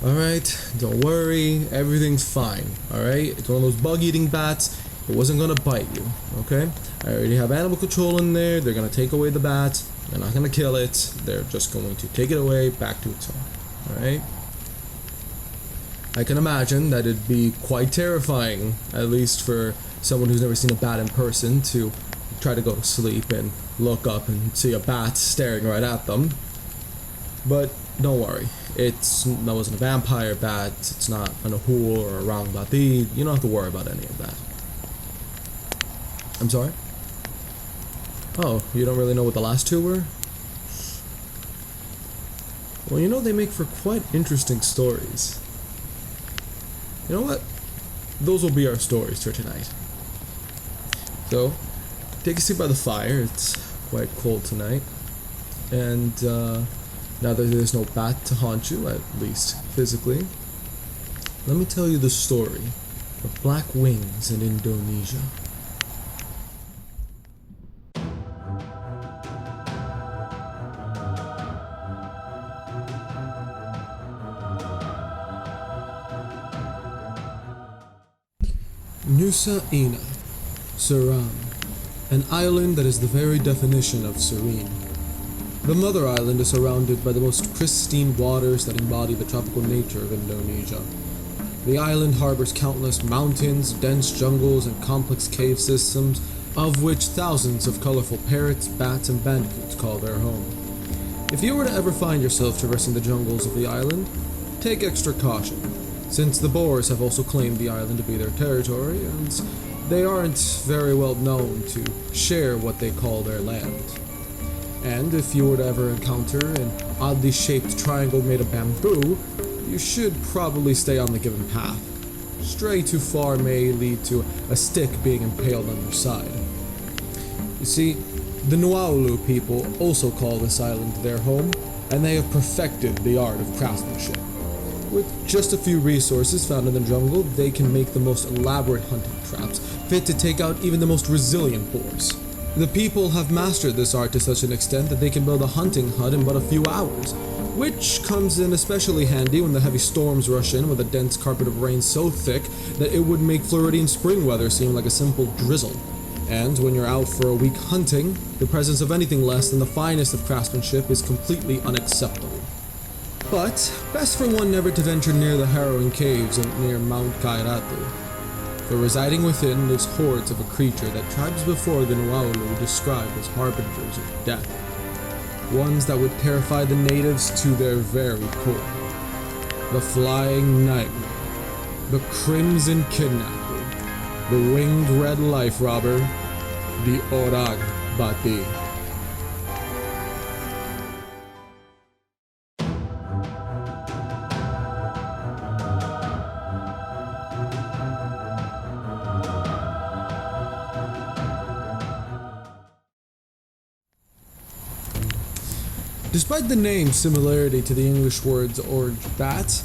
Alright, don't worry, everything's fine, alright? It's one of those bug-eating bats, it wasn't gonna bite you, okay? I already have animal control in there, they're gonna take away the bat, they're not gonna kill it, they're just going to take it away back to its home, alright? I can imagine that it'd be quite terrifying, at least for someone who's never seen a bat in person, to try to go to sleep and look up and see a bat staring right at them. But don't worry, that wasn't a vampire bat, it's not an Ahool or a round Bati, you don't have to worry about any of that. I'm sorry? Oh, you don't really know what the last two were? Well, you know they make for quite interesting stories. You know what? Those will be our stories for tonight. So, take a seat by the fire, it's quite cold tonight. And, now that there's no bat to haunt you, at least physically, let me tell you the story of black wings in Indonesia. Nusa Ina, Seram, an island that is the very definition of serene. The mother island is surrounded by the most pristine waters that embody the tropical nature of Indonesia. The island harbors countless mountains, dense jungles, and complex cave systems, of which thousands of colorful parrots, bats, and bandicoots call their home. If you were to ever find yourself traversing the jungles of the island, take extra caution, since the Boers have also claimed the island to be their territory, and they aren't very well known to share what they call their land. And if you were to ever encounter an oddly shaped triangle made of bamboo, you should probably stay on the given path. Stray too far may lead to a stick being impaled on your side. You see, the Nuaulu people also call this island their home, and they have perfected the art of craftsmanship. With just a few resources found in the jungle, they can make the most elaborate hunting traps, fit to take out even the most resilient boars. The people have mastered this art to such an extent that they can build a hunting hut in but a few hours, which comes in especially handy when the heavy storms rush in with a dense carpet of rain so thick that it would make Floridian spring weather seem like a simple drizzle. And when you're out for a week hunting, the presence of anything less than the finest of craftsmanship is completely unacceptable. But best for one never to venture near the harrowing caves near Mount Kairatu. For residing within lives hordes of a creature that tribes before the Nuaulu described as harbingers of death. Ones that would terrify the natives to their very core. The Flying Nightmare, the Crimson Kidnapper, the Winged Red Life Robber, the Orang Bati. Despite the name's similarity to the English words orange bat,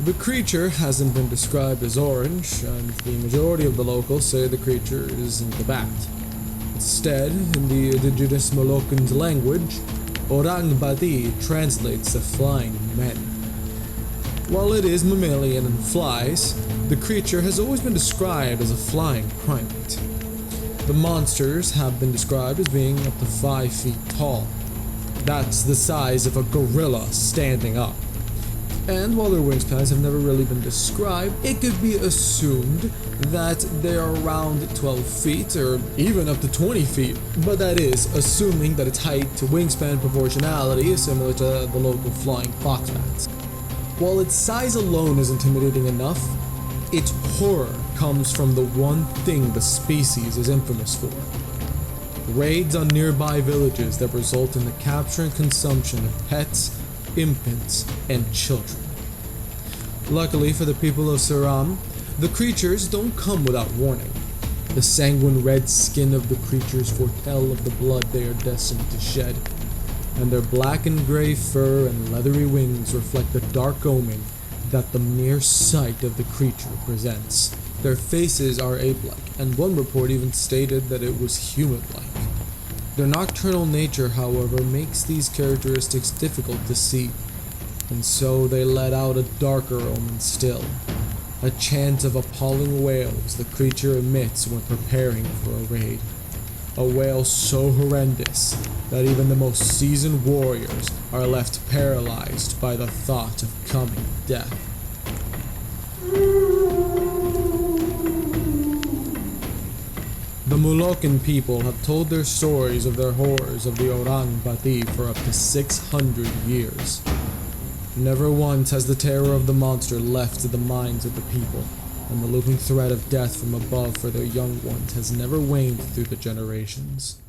the creature hasn't been described as orange, and the majority of the locals say the creature isn't a bat. Instead, in the indigenous Moluccan language, Orang Bati translates to flying men. While it is mammalian and flies, the creature has always been described as a flying primate. The monsters have been described as being up to 5 feet tall. That's the size of a gorilla standing up. And while their wingspans have never really been described, it could be assumed that they are around 12 feet or even up to 20 feet. But that is assuming that its height to wingspan proportionality is similar to the local flying fox bats. While its size alone is intimidating enough, its horror comes from the one thing the species is infamous for. Raids on nearby villages that result in the capture and consumption of pets, infants, and children. Luckily for the people of Seram, the creatures don't come without warning. The sanguine red skin of the creatures foretell of the blood they are destined to shed, and their black and gray fur and leathery wings reflect the dark omen that the mere sight of the creature presents. Their faces are ape-like, and one report even stated that it was human-like. Their nocturnal nature, however, makes these characteristics difficult to see. And so they let out a darker omen still, a chant of appalling wails the creature emits when preparing for a raid. A wail so horrendous that even the most seasoned warriors are left paralyzed by the thought of coming death. The Moluccan people have told their stories of their horrors of the Orang Bati for up to 600 years. Never once has the terror of the monster left the minds of the people, and the looming threat of death from above for their young ones has never waned through the generations.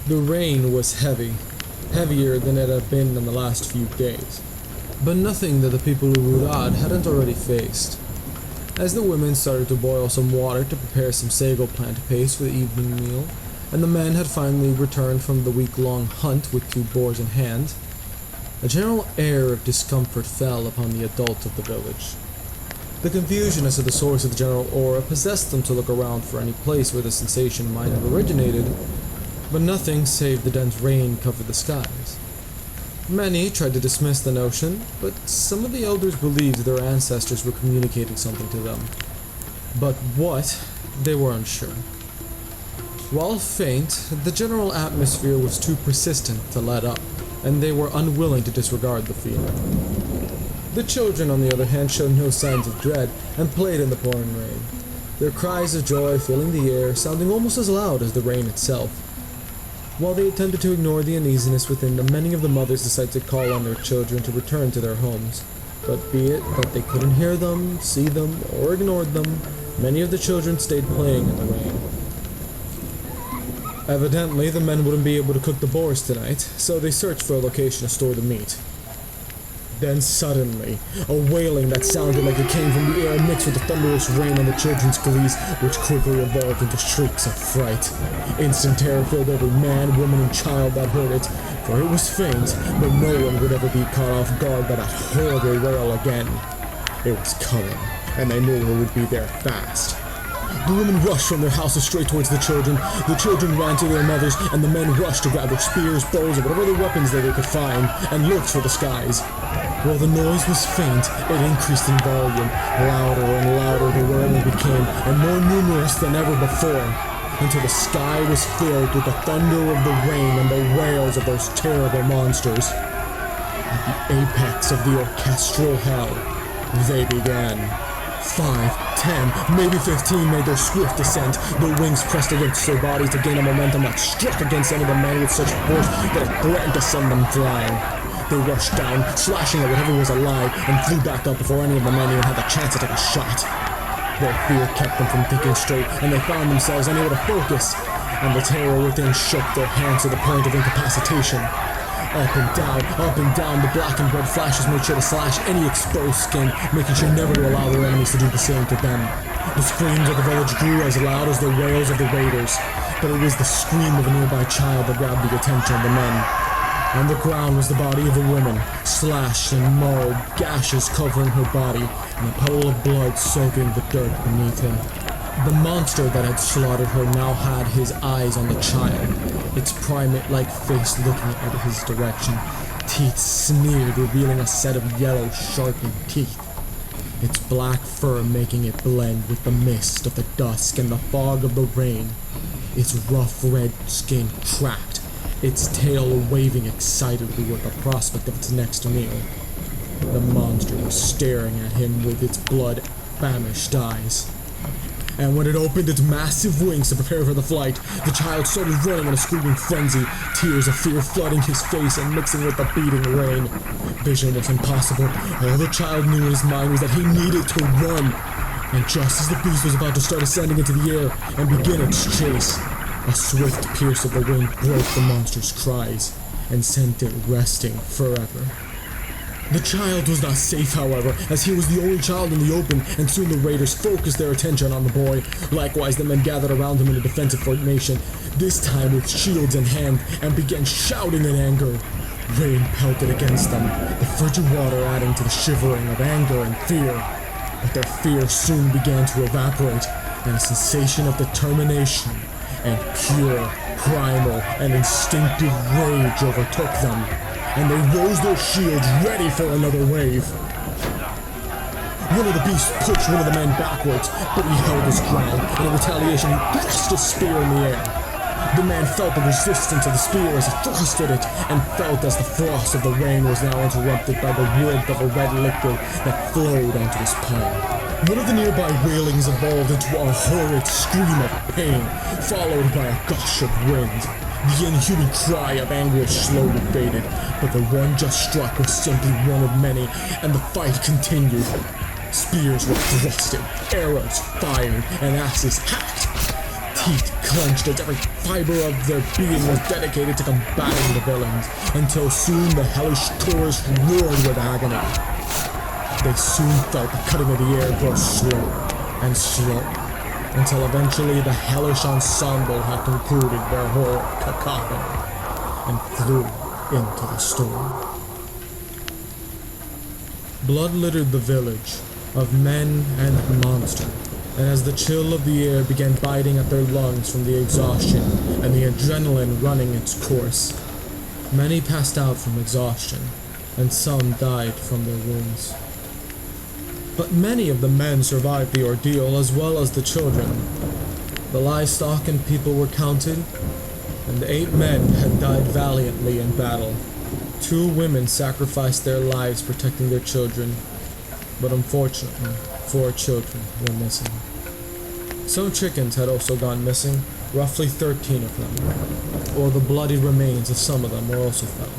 The rain was heavy, heavier than it had been in the last few days, but nothing that the people of Urad hadn't already faced. As the women started to boil some water to prepare some sago plant paste for the evening meal, and the men had finally returned from the week-long hunt with 2 boars in hand, a general air of discomfort fell upon the adults of the village. The confusion as to the source of the general aura possessed them to look around for any place where the sensation might have originated, but nothing save the dense rain covered the skies. Many tried to dismiss the notion, but some of the elders believed their ancestors were communicating something to them. But what, they were unsure. While faint, the general atmosphere was too persistent to let up, and they were unwilling to disregard the feeling. The children, on the other hand, showed no signs of dread and played in the pouring rain, their cries of joy filling the air, sounding almost as loud as the rain itself. While they attempted to ignore the uneasiness within them, many of the mothers decided to call on their children to return to their homes. But be it that they couldn't hear them, see them, or ignored them, many of the children stayed playing in the rain. Evidently, the men wouldn't be able to cook the boars tonight, so they searched for a location to store the meat. Then suddenly, a wailing that sounded like it came from the air mixed with the thunderous rain on the children's glees, which quickly evolved into shrieks of fright. Instant terror filled every man, woman, and child that heard it, for it was faint, but no one would ever be caught off guard by that horrible wail again. It was coming, and they knew it would be there fast. The women rushed from their houses straight towards the children ran to their mothers, and the men rushed to grab their spears, bows, or whatever other weapons they could find, and looked for the skies. While the noise was faint, it increased in volume. Louder and louder the wailing became, and more numerous than ever before, until the sky was filled with the thunder of the rain and the wails of those terrible monsters. At the apex of the orchestral hell, they began. 5, 10, maybe 15 made their swift descent, their wings pressed against their bodies to gain a momentum that struck against some of the men with such force that it threatened to send them flying. They rushed down, slashing at whatever was alive, and flew back up before any of the men even had the chance to take a shot. Their fear kept them from thinking straight, and they found themselves unable to focus, and the terror within shook their hands to the point of incapacitation. Up and down, the black and red flashes made sure to slash any exposed skin, making sure never to allow their enemies to do the same to them. The screams of the village grew as loud as the wails of the raiders, but it was the scream of a nearby child that grabbed the attention of the men. On the ground was the body of a woman, slashed and mauled, gashes covering her body, and a puddle of blood soaking the dirt beneath him. The monster that had slaughtered her now had his eyes on the child, its primate-like face looking at his direction, teeth sneered, revealing a set of yellow, sharpened teeth. Its black fur making it blend with the mist of the dusk and the fog of the rain. Its rough red skin cracked, its tail waving excitedly with the prospect of its next meal. The monster was staring at him with its blood-famished eyes. And when it opened its massive wings to prepare for the flight, the child started running in a screaming frenzy, tears of fear flooding his face and mixing with the beating rain. Vision was impossible. All the child knew in his mind was that he needed to run. And just as the beast was about to start ascending into the air and begin its chase, a swift pierce of the wind broke the monster's cries and sent it resting forever. The child was not safe, however, as he was the only child in the open, and soon the raiders focused their attention on the boy. Likewise, the men gathered around him in a defensive formation, this time with shields in hand, and began shouting in anger. Rain pelted against them, the frigid water adding to the shivering of anger and fear. But their fear soon began to evaporate, and a sensation of determination and pure, primal, and instinctive rage overtook them, and they rose their shields ready for another wave. One of the beasts pushed one of the men backwards, but he held his ground, and in retaliation he thrust a spear in the air. The man felt the resistance of the spear as he thrusted it, and felt as the frost of the rain was now interrupted by the warmth of a red liquid that flowed onto his palm. One of the nearby wailings evolved into a horrid scream of pain, followed by a gush of wind. The inhuman cry of anguish slowly faded, but the one just struck was simply one of many, and the fight continued. Spears were thrusted, arrows fired, and axes hacked. Teeth clenched as every fiber of their being was dedicated to combating the villains, until soon the hellish chorus roared with agony. They soon felt the cutting of the air grow slower and slower, until eventually the hellish ensemble had concluded their horrid cacophony and flew into the storm. Blood littered the village, of men and monster, and as the chill of the air began biting at their lungs from the exhaustion and the adrenaline running its course, many passed out from exhaustion, and some died from their wounds. But many of the men survived the ordeal, as well as the children. The livestock and people were counted, and 8 men had died valiantly in battle. 2 women sacrificed their lives protecting their children, but unfortunately, 4 children were missing. Some chickens had also gone missing, roughly 13 of them, or the bloody remains of some of them were also found.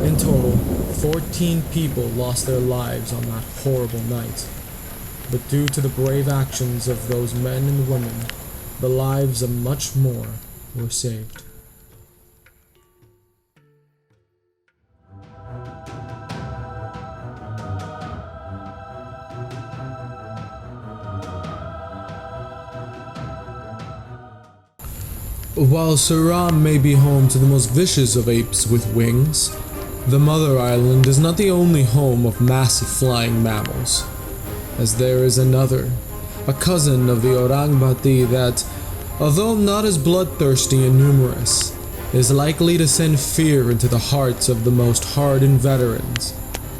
In total, 14 people lost their lives on that horrible night, but due to the brave actions of those men and women, the lives of much more were saved. While Suram may be home to the most vicious of apes with wings, the Mother Island is not the only home of massive flying mammals, as there is another, a cousin of the orang Bati that, although not as bloodthirsty and numerous, is likely to send fear into the hearts of the most hardened veterans,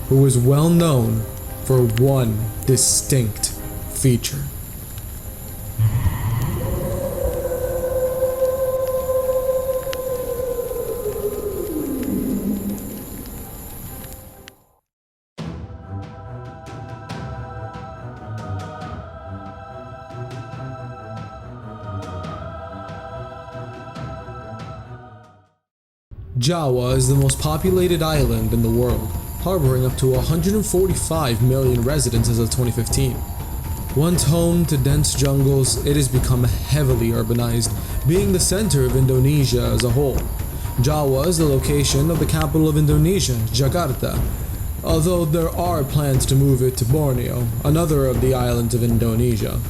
who is well known for one distinct feature. Java is the most populated island in the world, harboring up to 145 million residents as of 2015. Once home to dense jungles, it has become heavily urbanized, being the center of Indonesia as a whole. Java is the location of the capital of Indonesia, Jakarta, although there are plans to move it to Borneo, another of the islands of Indonesia.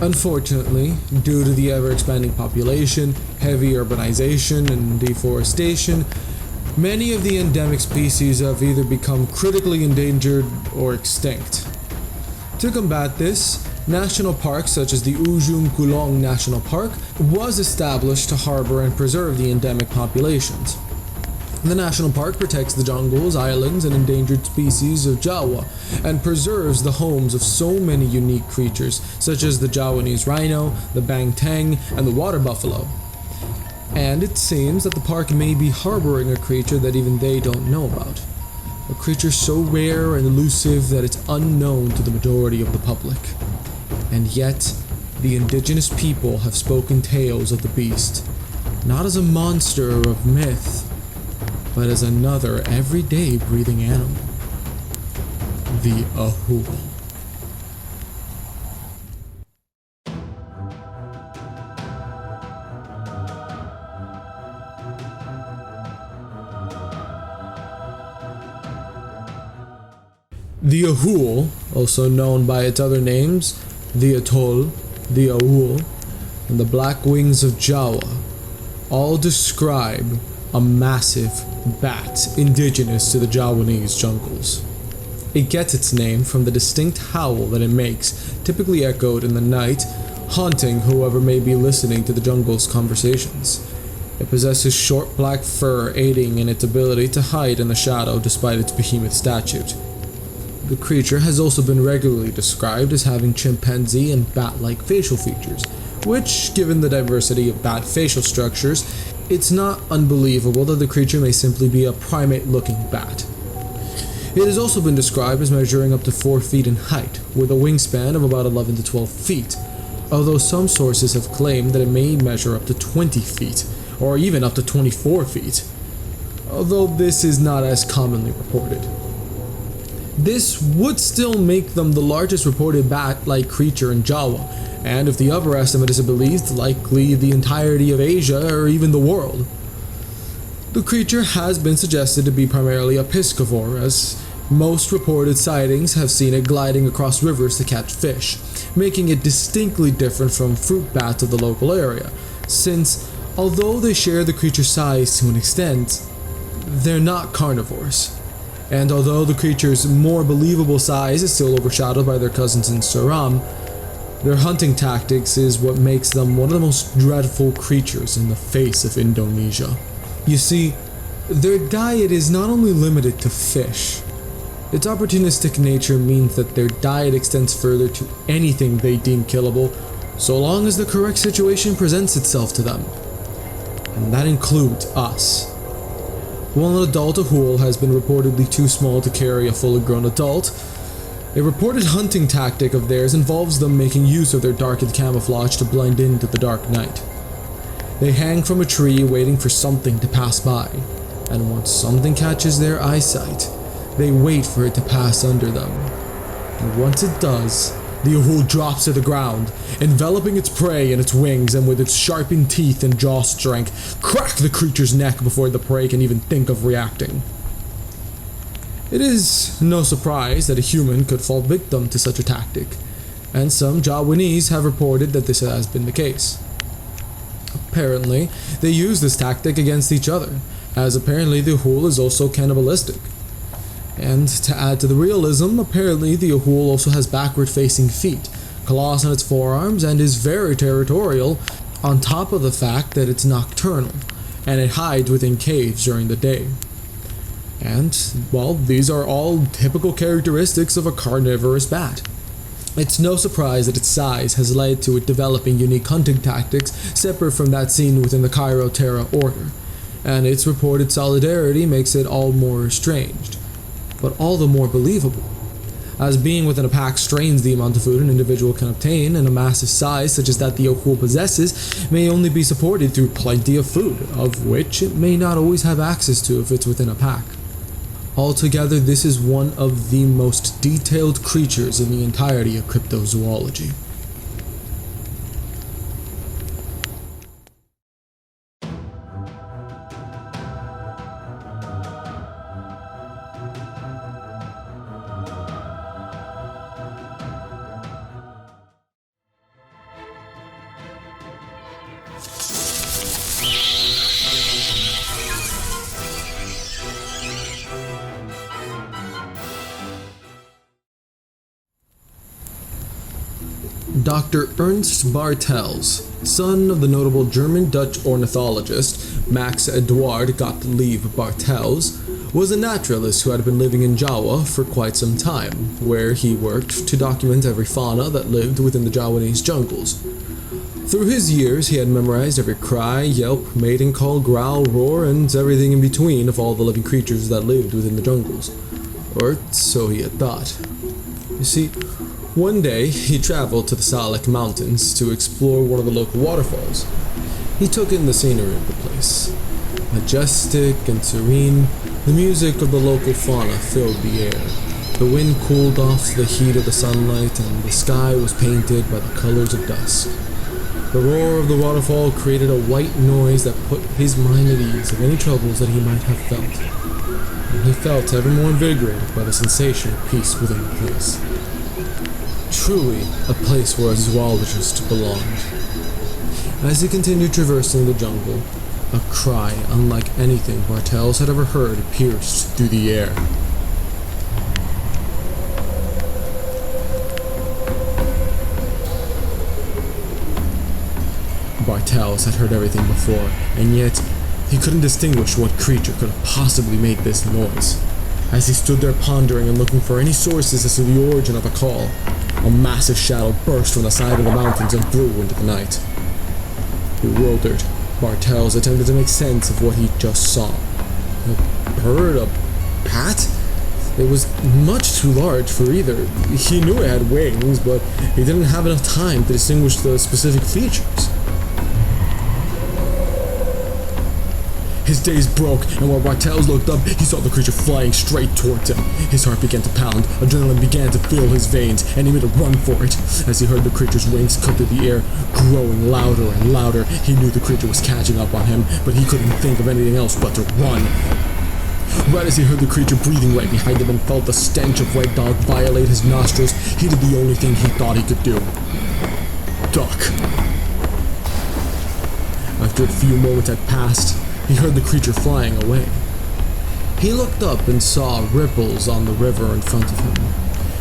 Unfortunately, due to the ever-expanding population, heavy urbanization, and deforestation, many of the endemic species have either become critically endangered or extinct. To combat this, national parks such as the Ujung Kulong National Park was established to harbor and preserve the endemic populations. The national park protects the jungles, islands, and endangered species of Java, and preserves the homes of so many unique creatures, such as the Javanese rhino, the bangtang, and the water buffalo. And it seems that the park may be harboring a creature that even they don't know about. A creature so rare and elusive that it's unknown to the majority of the public. And yet, the indigenous people have spoken tales of the beast, not as a monster of myth, but as another everyday breathing animal, the Ahool. The Ahool, also known by its other names, the Atoll, the Ahool, and the Black Wings of Java, all describe a massive bat indigenous to the Javanese jungles. It gets its name from the distinct howl that it makes, typically echoed in the night, haunting whoever may be listening to the jungle's conversations. It possesses short black fur, aiding in its ability to hide in the shadow despite its behemoth stature. The creature has also been regularly described as having chimpanzee and bat-like facial features, which, given the diversity of bat facial structures, it's not unbelievable that the creature may simply be a primate-looking bat. It has also been described as measuring up to 4 feet in height, with a wingspan of about 11 to 12 feet, although some sources have claimed that it may measure up to 20 feet, or even up to 24 feet, although this is not as commonly reported. This would still make them the largest reported bat-like creature in Java, and if the upper estimate is believed, likely the entirety of Asia or even the world. The creature has been suggested to be primarily a piscivore, as most reported sightings have seen it gliding across rivers to catch fish, making it distinctly different from fruit bats of the local area, since although they share the creature's size to an extent, they're not carnivores. And although the creature's more believable size is still overshadowed by their cousins in Suram, their hunting tactics is what makes them one of the most dreadful creatures in the face of Indonesia. You see, their diet is not only limited to fish. Its opportunistic nature means that their diet extends further to anything they deem killable, so long as the correct situation presents itself to them. And that includes us. While an adult Ahool has been reportedly too small to carry a fully grown adult, a reported hunting tactic of theirs involves them making use of their darkened camouflage to blend into the dark night. They hang from a tree waiting for something to pass by, and once something catches their eyesight, they wait for it to pass under them. And once it does, the Ahool drops to the ground, enveloping its prey in its wings, and with its sharpened teeth and jaw strength, crack the creature's neck before the prey can even think of reacting. It is no surprise that a human could fall victim to such a tactic, and some Javanese have reported that this has been the case. Apparently, they use this tactic against each other, as apparently the Ahool is also cannibalistic. And to add to the realism, apparently the Ahool also has backward-facing feet, claws on its forearms, and is very territorial, on top of the fact that it's nocturnal, and it hides within caves during the day. And, well, these are all typical characteristics of a carnivorous bat. It's no surprise that its size has led to it developing unique hunting tactics separate from that seen within the Chiroptera order, and its reported solidarity makes it all more estranged, but all the more believable, as being within a pack strains the amount of food an individual can obtain, and a massive size such as that the Ahool possesses may only be supported through plenty of food, of which it may not always have access to if it's within a pack. Altogether, this is one of the most detailed creatures in the entirety of cryptozoology. Dr. Ernst Bartels, son of the notable German-Dutch ornithologist Max Eduard Gottlieb Bartels, was a naturalist who had been living in Java for quite some time, where he worked to document every fauna that lived within the Javanese jungles. Through his years, he had memorized every cry, yelp, mating call, growl, roar, and everything in between of all the living creatures that lived within the jungles. Or so he had thought. You see, one day, he traveled to the Salak Mountains to explore one of the local waterfalls. He took in the scenery of the place. Majestic and serene, the music of the local fauna filled the air. The wind cooled off the heat of the sunlight, and the sky was painted by the colors of dusk. The roar of the waterfall created a white noise that put his mind at ease of any troubles that he might have felt. And he felt ever more invigorated by the sensation of peace within the place. Truly, a place where a zoologist belonged. As he continued traversing the jungle, A cry unlike anything Bartels had ever heard pierced through the air. Bartels had heard everything before, and yet he couldn't distinguish what creature could have possibly made this noise. As he stood there pondering and looking for any sources as to the origin of the call, a massive shadow burst from the side of the mountains and threw into the night. Bewildered, Bartels attempted to make sense of what he just saw. A bird? A bat? It was much too large for either. He knew it had wings, but he didn't have enough time to distinguish the specific features. His daze broke, and while Bartels looked up, he saw the creature flying straight towards him. His heart began to pound, adrenaline began to fill his veins, and he made a run for it. As he heard the creature's wings cut through the air, growing louder and louder, he knew the creature was catching up on him, but he couldn't think of anything else but to run. Right as he heard the creature breathing right behind him and felt the stench of red dog violate his nostrils, he did the only thing he thought he could do. Duck. After a few moments had passed, he heard the creature flying away. He looked up and saw ripples on the river in front of him.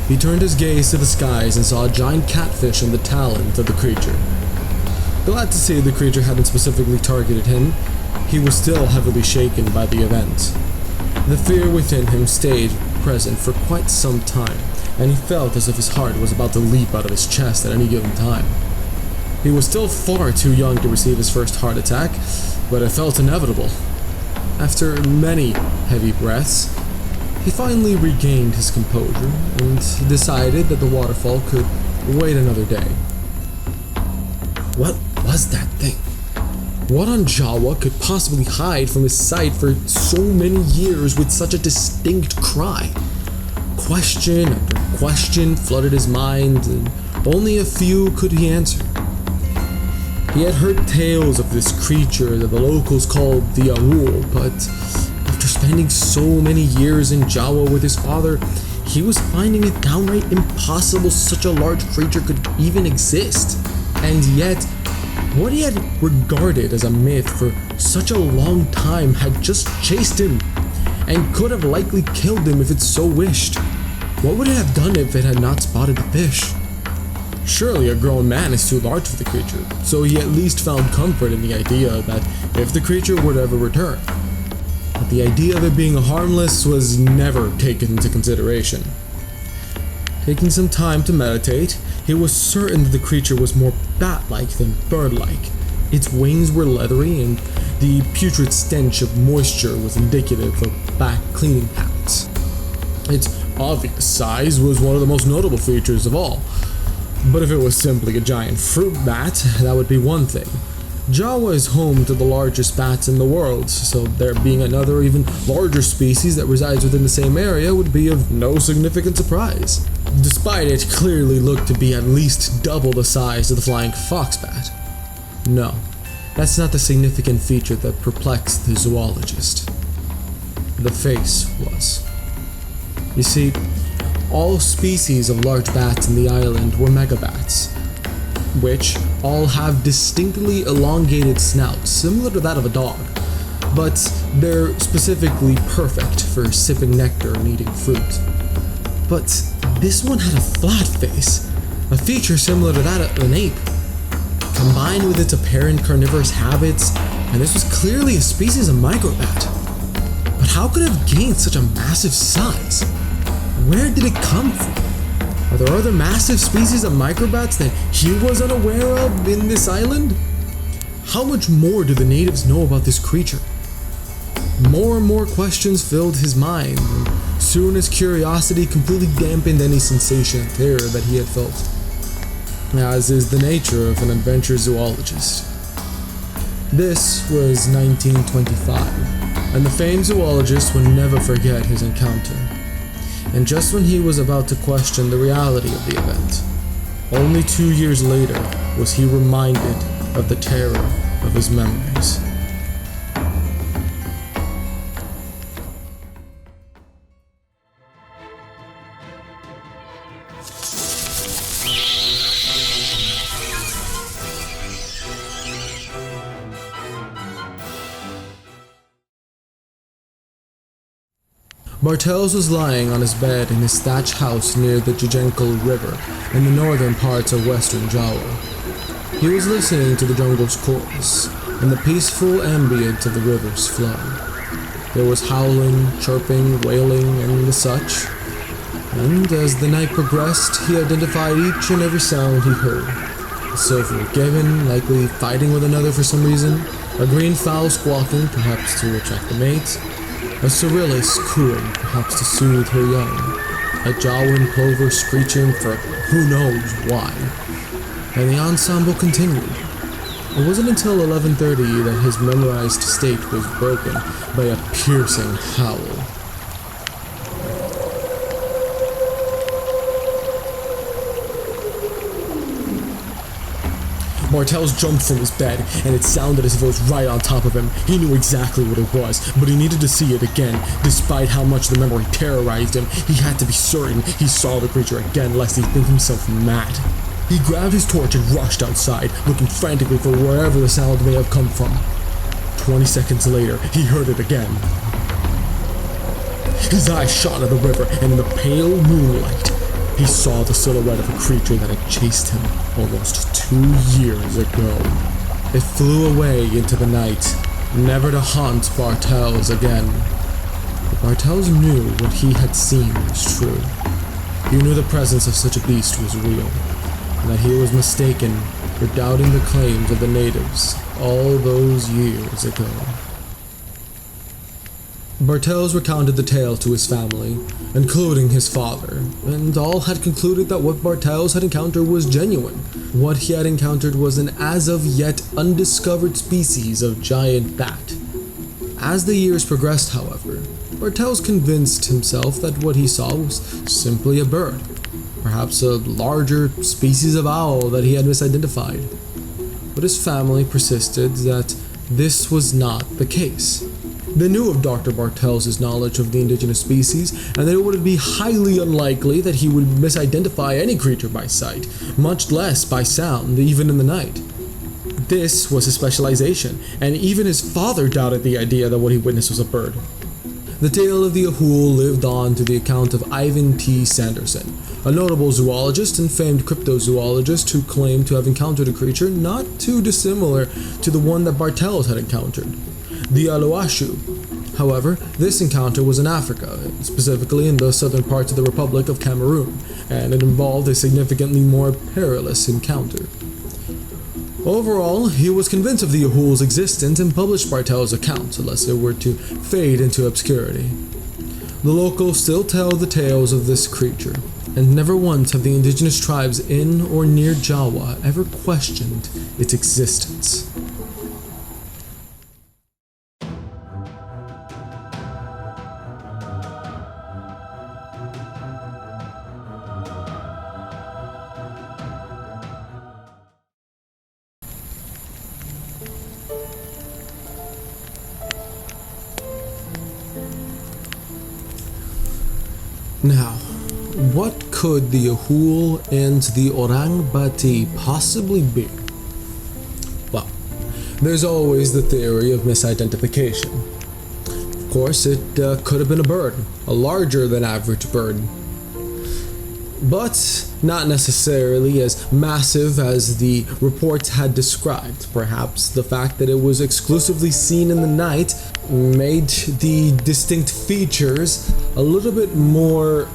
He turned his gaze to the skies and saw a giant catfish in the talons of the creature. Glad to see the creature hadn't specifically targeted him, he was still heavily shaken by the event. The fear within him stayed present for quite some time, and he felt as if his heart was about to leap out of his chest at any given time. He was still far too young to receive his first heart attack, but it felt inevitable. After many heavy breaths, he finally regained his composure and decided that the waterfall could wait another day. What was that thing? What on Jawa could possibly hide from his sight for so many years with such a distinct cry? Question after question flooded his mind, and only a few could he answer. He had heard tales of this creature that the locals called the Ahool, but after spending so many years in Jawa with his father, he was finding it downright impossible such a large creature could even exist. And yet, what he had regarded as a myth for such a long time had just chased him, and could have likely killed him if it so wished. What would it have done if it had not spotted the fish? Surely a grown man is too large for the creature, so he at least found comfort in the idea that if the creature were to ever return. But the idea of it being harmless was never taken into consideration. Taking some time to meditate, he was certain that the creature was more bat-like than bird-like. Its wings were leathery, and the putrid stench of moisture was indicative of back cleaning habits. Its obvious size was one of the most notable features of all. But if it was simply a giant fruit bat, that would be one thing. Jawa is home to the largest bats in the world, so there being another even larger species that resides within the same area would be of no significant surprise, despite it clearly looked to be at least double the size of the flying fox bat. No, that's not the significant feature that perplexed the zoologist. The face was. You see, all species of large bats in the island were megabats, which all have distinctly elongated snouts similar to that of a dog, but they're specifically perfect for sipping nectar and eating fruit. But this one had a flat face, a feature similar to that of an ape. Combined with its apparent carnivorous habits, and this was clearly a species of microbat. But how could it have gained such a massive size? Where did it come from? Are there other massive species of microbats that he was unaware of in this island? How much more do the natives know about this creature? More and more questions filled his mind, and soon his curiosity completely dampened any sensation of terror that he had felt, as is the nature of an adventure zoologist. This was 1925, and the famed zoologist would never forget his encounter. And just when he was about to question the reality of the event, only 2 years later was he reminded of the terror of his memories. Bartels was lying on his bed in his thatched house near the Jejengkal River in the northern parts of western Jawa. He was listening to the jungle's chorus and the peaceful ambient of the river's flow. There was howling, chirping, wailing, and the such, and as the night progressed, he identified each and every sound he heard. A silver gibbon, likely fighting with another for some reason, a green fowl squawking, perhaps to attract the mate, a Cyrillus cooing, perhaps to soothe her young, a Jawan plover screeching for who knows why, and the ensemble continued. It wasn't until 11:30 that his memorized state was broken by a piercing howl. Bartels jumped from his bed, and it sounded as if it was right on top of him. He knew exactly what it was, but he needed to see it again. Despite how much the memory terrorized him, he had to be certain he saw the creature again, lest he think himself mad. He grabbed his torch and rushed outside, looking frantically for wherever the sound may have come from. 20 seconds later, he heard it again. His eyes shot at the river, and in the pale moonlight, he saw the silhouette of a creature that had chased him almost 2 years ago. It flew away into the night, never to haunt Bartels again. But Bartels knew what he had seen was true. He knew the presence of such a beast was real, and that he was mistaken for doubting the claims of the natives all those years ago. Bartels recounted the tale to his family, including his father, and all had concluded that what Bartels had encountered was genuine. What he had encountered was an as-of-yet undiscovered species of giant bat. As the years progressed, however, Bartels convinced himself that what he saw was simply a bird, perhaps a larger species of owl that he had misidentified. But his family persisted that this was not the case. They knew of Dr. Bartels' knowledge of the indigenous species, and that it would be highly unlikely that he would misidentify any creature by sight, much less by sound, even in the night. This was his specialization, and even his father doubted the idea that what he witnessed was a bird. The tale of the Ahool lived on to the account of Ivan T. Sanderson, a notable zoologist and famed cryptozoologist who claimed to have encountered a creature not too dissimilar to the one that Bartels had encountered, the Aluashu. However, this encounter was in Africa, specifically in the southern parts of the Republic of Cameroon, and it involved a significantly more perilous encounter. Overall, he was convinced of the Ahool's existence and published Bartel's account, unless it were to fade into obscurity. The locals still tell the tales of this creature, and never once have the indigenous tribes in or near Jawa ever questioned its existence. Now, what could the Ahool and the Orang Bati possibly be? Well, there's always the theory of misidentification. Of course, it could have been a bird, a larger than average bird, but not necessarily as massive as the reports had described. Perhaps the fact that it was exclusively seen in the night made the distinct features a little bit more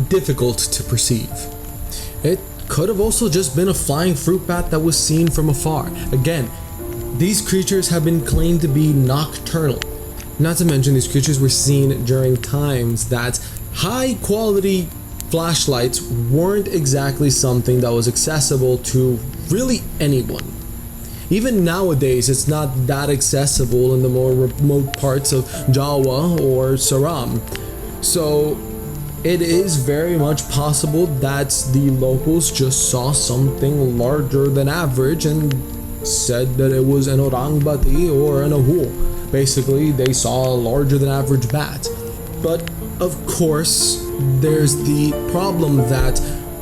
difficult to perceive. It could have also just been a flying fruit bat that was seen from afar. Again, these creatures have been claimed to be nocturnal. Not to mention, these creatures were seen during times that high quality flashlights weren't exactly something that was accessible to really anyone. Even nowadays, it's not that accessible in the more remote parts of Jawa or Saram. So it is very much possible that the locals just saw something larger than average and said that it was an Orang Bati or an Ahool. Basically, they saw a larger than average bat. But of course, there's the problem that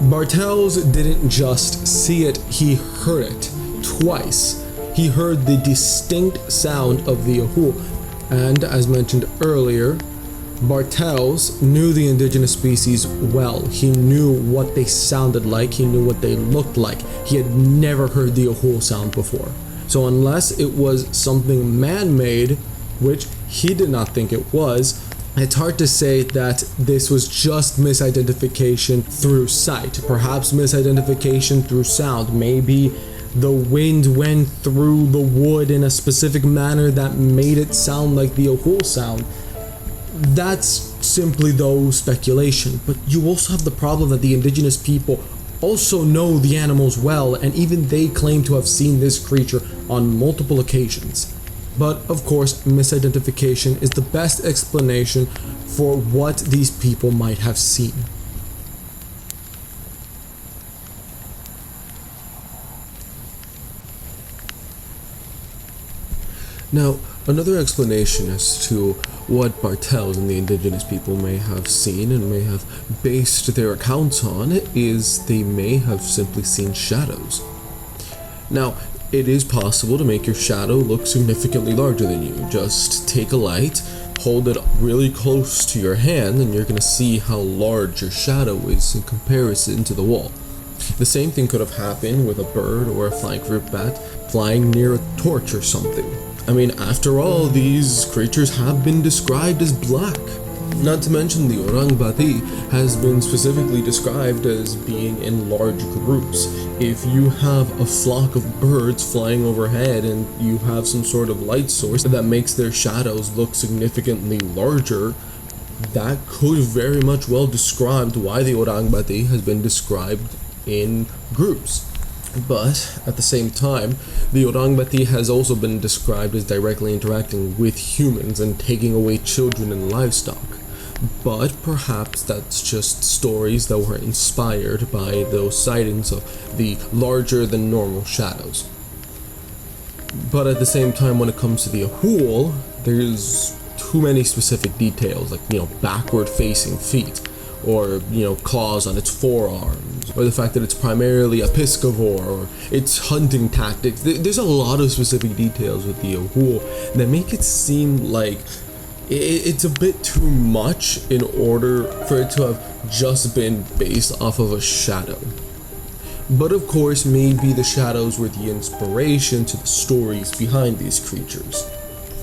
Bartels didn't just see it, he heard it twice. He heard the distinct sound of the Ahool, and as mentioned earlier, Bartels knew the indigenous species well. He knew what they sounded like, he knew what they looked like. He had never heard the Ahool sound before. So unless it was something man-made, which he did not think it was, it's hard to say that this was just misidentification through sight. Perhaps misidentification through sound. Maybe the wind went through the wood in a specific manner that made it sound like the Ahool sound. That's simply though speculation. But you also have the problem that the indigenous people also know the animals well, and even they claim to have seen this creature on multiple occasions. But of course, misidentification is the best explanation for what these people might have seen. Now, another explanation as to what Bartel and the indigenous people may have seen and may have based their accounts on is they may have simply seen shadows. Now, it is possible to make your shadow look significantly larger than you. Just take a light, hold it really close to your hand, and you're going to see how large your shadow is in comparison to the wall. The same thing could have happened with a bird or a flying fruit bat flying near a torch or something. I mean, after all, these creatures have been described as black. Not to mention the orang Bati has been specifically described as being in large groups. If you have a flock of birds flying overhead and you have some sort of light source that makes their shadows look significantly larger, that could very much well describe why the orang Bati has been described in groups. But at the same time, the orang Bati has also been described as directly interacting with humans and taking away children and livestock. But perhaps that's just stories that were inspired by those sightings of the larger than normal shadows. But at the same time, when it comes to the Ahool, there's too many specific details, like, backward facing feet, or, claws on its forearms, or the fact that it's primarily a piscivore, or its hunting tactics. There's a lot of specific details with the Ahool that make it seem like it's a bit too much in order for it to have just been based off of a shadow. But of course, maybe the shadows were the inspiration to the stories behind these creatures.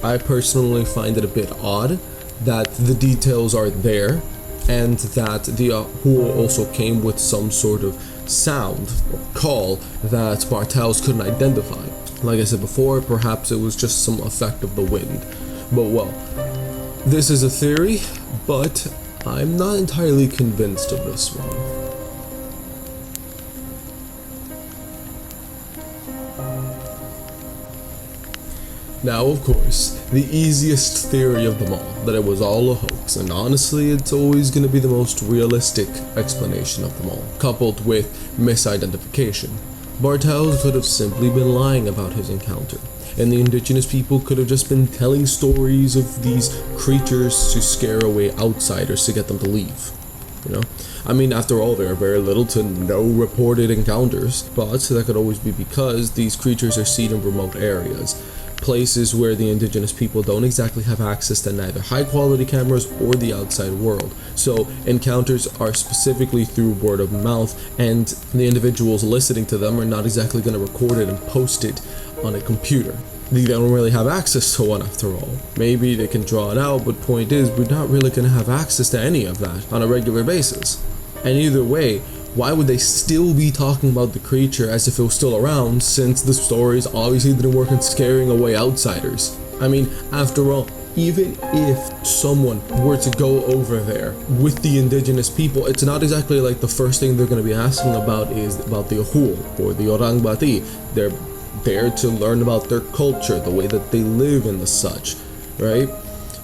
I personally find it a bit odd that the details are there, and that the Ahool also came with some sort of sound or call that Bartels couldn't identify. Like I said before, perhaps it was just some effect of the wind. But well, this is a theory, but I'm not entirely convinced of this one. Now, of course, the easiest theory of them all, that it was all a hoax, and honestly, it's always going to be the most realistic explanation of them all, coupled with misidentification. Bartel could have simply been lying about his encounter, and the indigenous people could have just been telling stories of these creatures to scare away outsiders to get them to leave. I mean, after all, there are very little to no reported encounters, but that could always be because these creatures are seen in remote areas, places where the indigenous people don't exactly have access to neither high quality cameras or the outside world. So encounters are specifically through word of mouth, and the individuals listening to them are not exactly going to record it and post it on a computer. They don't really have access to one after all. Maybe they can draw it out, but point is, we're not really going to have access to any of that on a regular basis. And either way, why would they still be talking about the creature as if it was still around, since the stories obviously didn't work in scaring away outsiders? I mean, after all, even if someone were to go over there with the indigenous people, it's not exactly like the first thing they're going to be asking about is about the Ahool or the orang Bati. They're there to learn about their culture, the way that they live and the such, right?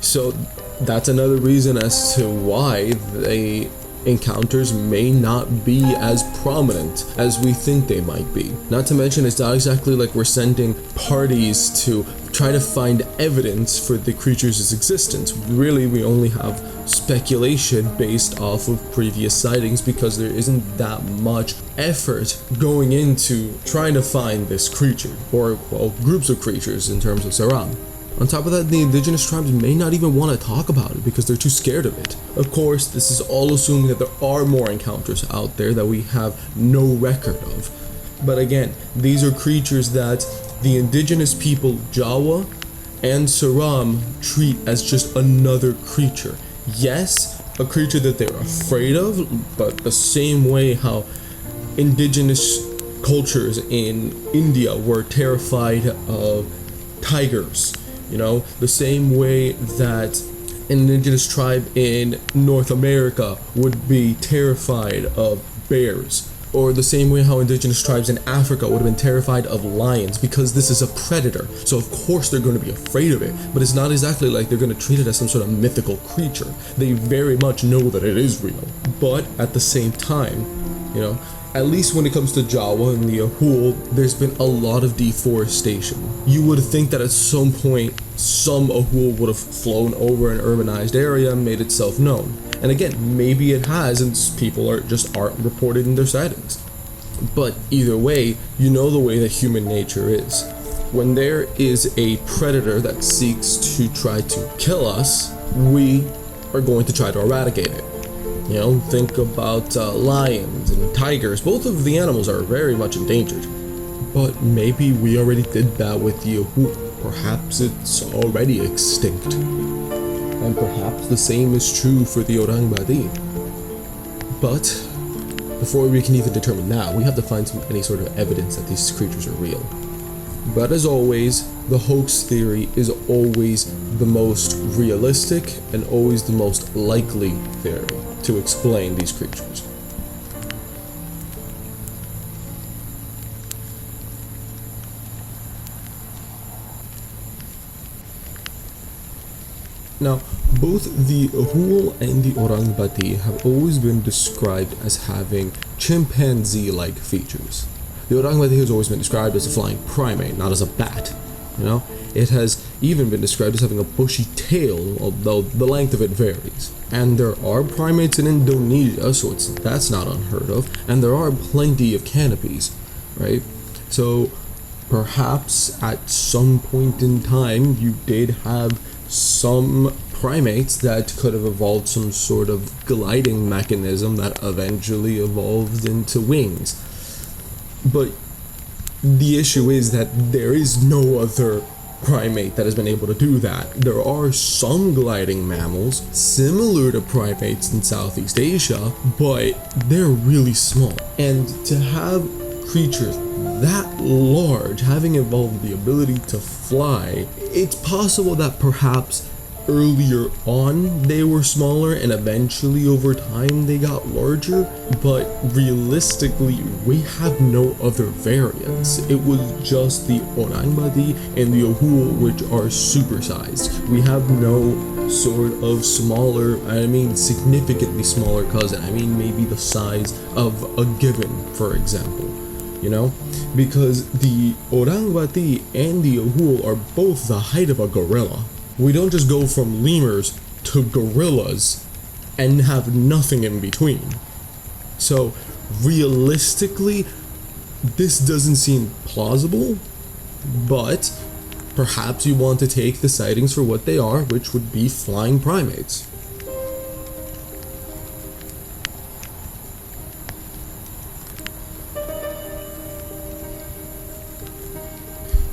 So that's another reason as to why they encounters may not be as prominent as we think they might be. Not to mention, it's not exactly like we're sending parties to try to find evidence for the creature's existence. Really, we only have speculation based off of previous sightings because there isn't that much effort going into trying to find this creature, or, well, groups of creatures in terms of Sarang. On top of that, the indigenous tribes may not even want to talk about it because they're too scared of it. Of course, this is all assuming that there are more encounters out there that we have no record of. But again, these are creatures that the indigenous people, Jawa and Seram, treat as just another creature. Yes, a creature that they're afraid of, but the same way how indigenous cultures in India were terrified of tigers. You know, the same way that an indigenous tribe in North America would be terrified of bears, or the same way how indigenous tribes in Africa would have been terrified of lions, because this is a predator. So of course they're going to be afraid of it, but it's not exactly like they're going to treat it as some sort of mythical creature. They very much know that it is real, but at the same time, you know, at least when it comes to Jawa and the Ahool, there's been a lot of deforestation. You would think that at some point, some Ahool would have flown over an urbanized area and made itself known. And again, maybe it has, and people aren't reporting their sightings. But either way, you know the way that human nature is. When there is a predator that seeks to try to kill us, we are going to try to eradicate it. You know, think about lions and tigers. Both of the animals are very much endangered. But maybe we already did that with the Ahool. Perhaps it's already extinct. And perhaps the same is true for the Orang Bati. But before we can even determine that, we have to find any sort of evidence that these creatures are real. But as always, the hoax theory is always the most realistic and always the most likely theory to explain these creatures. Now, both the Ahool and the Orang Bati have always been described as having chimpanzee-like features. The Orang Bati has always been described as a flying primate, not as a bat. You know, it has even been described as having a bushy tail, although the length of it varies. And there are primates in Indonesia, so that's not unheard of, and there are plenty of canopies, right? So perhaps at some point in time you did have some primates that could have evolved some sort of gliding mechanism that eventually evolved into wings. But the issue is that there is no other primate that has been able to do that. There are some gliding mammals similar to primates in Southeast Asia, but they're really small. And to have creatures that large having evolved the ability to fly, it's possible that perhaps earlier on they were smaller and eventually over time they got larger, but realistically we have no other variants. It was just the Orang Bati and the Ahool which are supersized. We have no sort of smaller, I mean significantly smaller cousin. I mean maybe the size of a gibbon, for example, you know, because the Orang Bati and the Ahool are both the height of a gorilla. We don't just go from lemurs to gorillas and have nothing in between. So realistically, this doesn't seem plausible, but perhaps you want to take the sightings for what they are, which would be flying primates.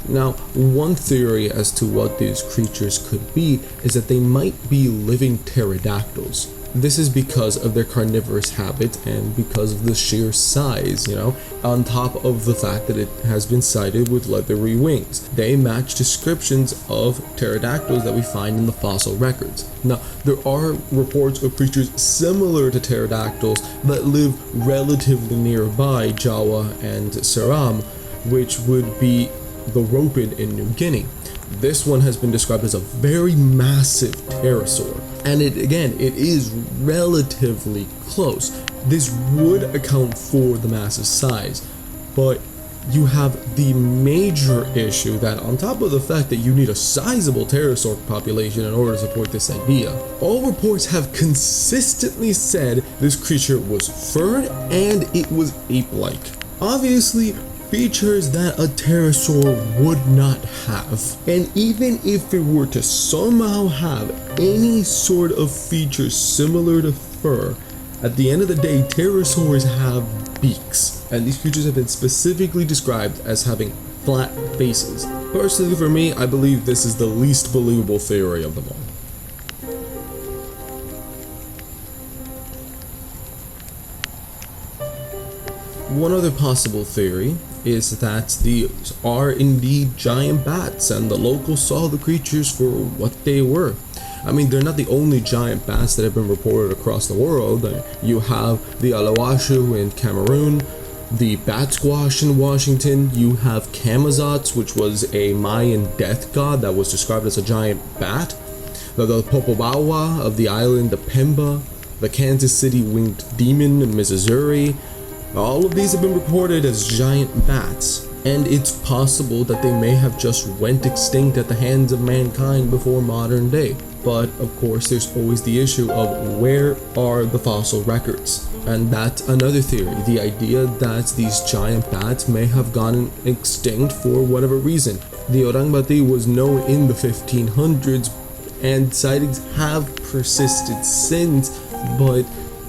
Now, one theory as to what these creatures could be is that they might be living pterodactyls. This is because of their carnivorous habit and because of the sheer size, you know, on top of the fact that it has been sighted with leathery wings. They match descriptions of pterodactyls that we find in the fossil records. Now, there are reports of creatures similar to pterodactyls that live relatively nearby Jawa and Seram, which would be the ropid in New Guinea. This one has been described as a very massive pterosaur, and it is relatively close. This would account for the massive size, but you have the major issue that on top of the fact that you need a sizable pterosaur population in order to support this idea, all reports have consistently said this creature was furred and it was ape-like. Obviously, features that a pterosaur would not have. And even if it were to somehow have any sort of features similar to fur, at the end of the day, pterosaurs have beaks, and these creatures have been specifically described as having flat faces. Personally, for me, I believe this is the least believable theory of them all. One other possible theory is that these are indeed giant bats, and the locals saw the creatures for what they were. I mean, they're not the only giant bats that have been reported across the world. You have the Alawashu in Cameroon, the bat squash in Washington, you have Camazotz, which was a Mayan death god that was described as a giant bat, the Popobawa of the island of Pemba, the Kansas City winged demon in Missouri. All of these have been reported as giant bats, and it's possible that they may have just went extinct at the hands of mankind before modern day. But of course, there's always the issue of where are the fossil records? And that's another theory, the idea that these giant bats may have gone extinct for whatever reason. The orang bati was known in the 1500s, and sightings have persisted since, but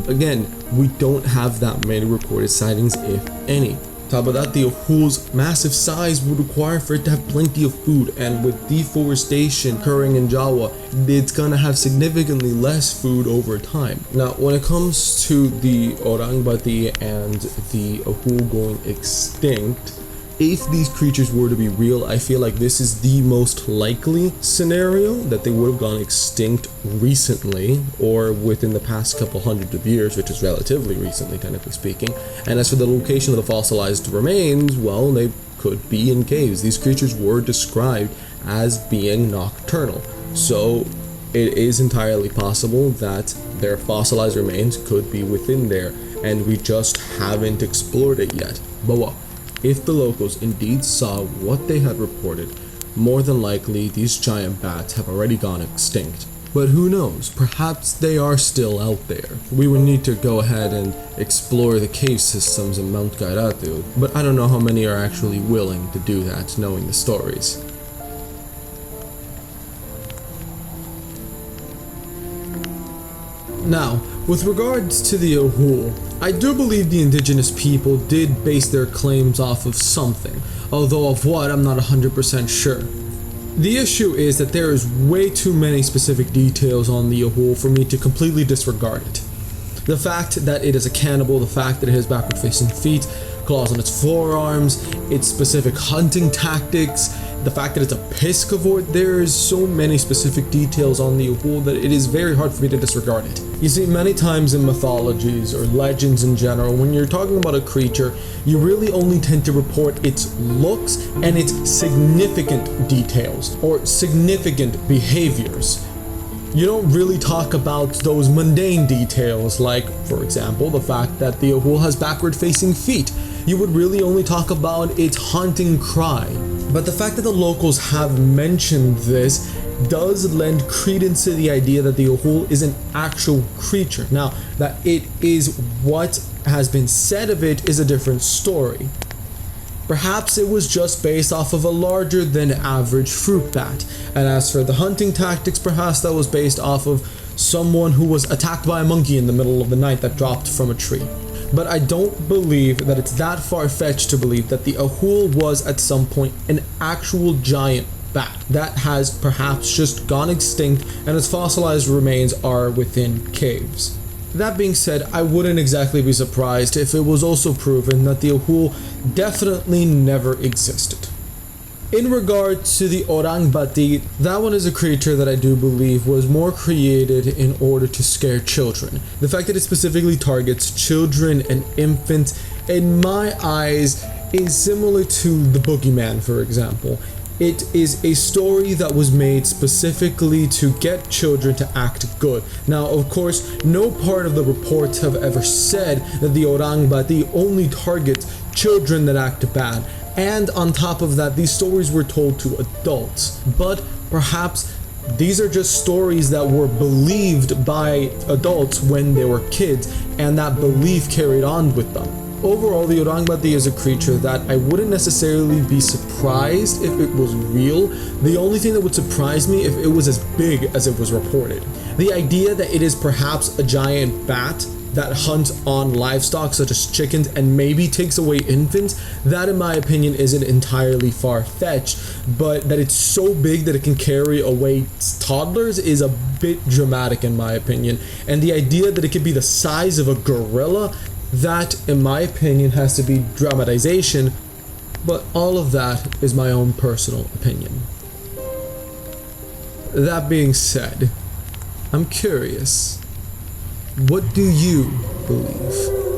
again, we don't have that many recorded sightings, if any. Top of that, the Ahool's massive size would require for it to have plenty of food, and with deforestation occurring in Jawa, it's gonna have significantly less food over time. Now, when it comes to the orang bati and the Ahool going extinct, if these creatures were to be real, I feel like this is the most likely scenario, that they would have gone extinct recently or within the past couple hundred of years, which is relatively recently, technically speaking. And as for the location of the fossilized remains, well, they could be in caves. These creatures were described as being nocturnal, so it is entirely possible that their fossilized remains could be within there, and we just haven't explored it yet. But what? If the locals indeed saw what they had reported, more than likely these giant bats have already gone extinct. But who knows, perhaps they are still out there. We would need to go ahead and explore the cave systems in Mount Kairatu, but I don't know how many are actually willing to do that, knowing the stories. Now, with regards to the Ahool, I do believe the indigenous people did base their claims off of something, although of what I'm not 100% sure. The issue is that there is way too many specific details on the Ahool for me to completely disregard it. The fact that it is a cannibal, the fact that it has backward facing feet, claws on its forearms, its specific hunting tactics, the fact that it's a piscivore, there is so many specific details on the Ahool that it is very hard for me to disregard it. You see, many times in mythologies or legends in general, when you're talking about a creature, you really only tend to report its looks and its significant details or significant behaviors. You don't really talk about those mundane details, like, for example, the fact that the Ahool has backward-facing feet. You would really only talk about its haunting cry. But the fact that the locals have mentioned this does lend credence to the idea that the Ahool is an actual creature. Now, that it is what has been said of it is a different story. Perhaps it was just based off of a larger than average fruit bat. And as for the hunting tactics, perhaps that was based off of someone who was attacked by a monkey in the middle of the night that dropped from a tree. But I don't believe that it's that far-fetched to believe that the Ahool was at some point an actual giant bat that has perhaps just gone extinct and its fossilized remains are within caves. That being said, I wouldn't exactly be surprised if it was also proven that the Ahool definitely never existed. In regard to the orang bati, that one is a creature that I do believe was more created in order to scare children. The fact that it specifically targets children and infants, in my eyes, is similar to the boogeyman, for example. It is a story that was made specifically to get children to act good. Now, of course, no part of the reports have ever said that the orang bati only targets children that act bad. And on top of that, these stories were told to adults. But perhaps these are just stories that were believed by adults when they were kids, and that belief carried on with them. Overall, the orang bati is a creature that I wouldn't necessarily be surprised if it was real. The only thing that would surprise me if it was as big as it was reported. The idea that it is perhaps a giant bat that hunts on livestock such as chickens and maybe takes away infants, that in my opinion isn't entirely far-fetched, but that it's so big that it can carry away toddlers is a bit dramatic in my opinion. And the idea that it could be the size of a gorilla, that in my opinion has to be dramatization, but all of that is my own personal opinion. That being said, I'm curious. What do you believe?